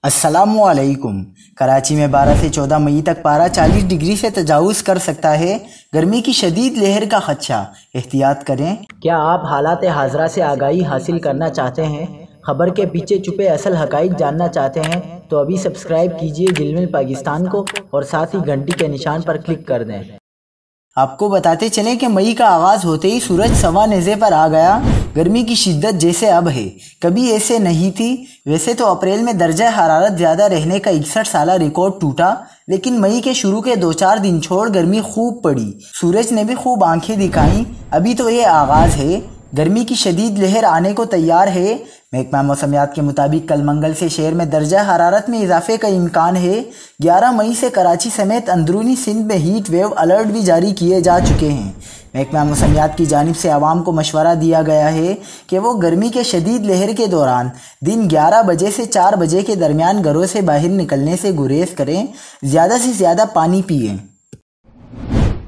अस्सलामुअलैकुम। कराची में 12 से 14 मई तक पारा 40 डिग्री से तजावुज़ कर सकता है। गर्मी की शदीद लहर का खदशा, एहतियात करें। क्या आप हालात हाज़रा से आगाही हासिल करना चाहते हैं? खबर के पीछे छुपे असल हक़ाइक़ जानना चाहते हैं? तो अभी सब्सक्राइब कीजिए ज़िलमिल पाकिस्तान को और साथ ही घंटी के निशान पर क्लिक कर दें। आपको बताते चलें कि मई का आगाज़ होते ही सूरज सवा नेज़े पर आ गया। गर्मी की शिद्दत जैसे अब है, कभी ऐसे नहीं थी। वैसे तो अप्रैल में दर्जा हरारत ज़्यादा रहने का 61 साला रिकॉर्ड टूटा, लेकिन मई के शुरू के 2-4 दिन छोड़ गर्मी खूब पड़ी। सूरज ने भी खूब आंखें दिखाई। अभी तो ये आगाज़ है, गर्मी की शदीद लहर आने को तैयार है। महकमा मौसमियात के मुताबिक कल मंगल से शहर में दर्जा हरारत में इजाफे का इम्कान है। 11 मई से कराची समेत अंदरूनी सिंध में हीट वेव अलर्ट भी जारी किए जा चुके हैं। महकमा मौसमियात की जानिब से आवाम को मशवरा दिया गया है कि वो गर्मी के शदीद लहर के दौरान दिन 11 बजे से 4 बजे के दरमियान घरों से बाहर निकलने से गुरेज करें। ज़्यादा से ज़्यादा पानी पिएँ।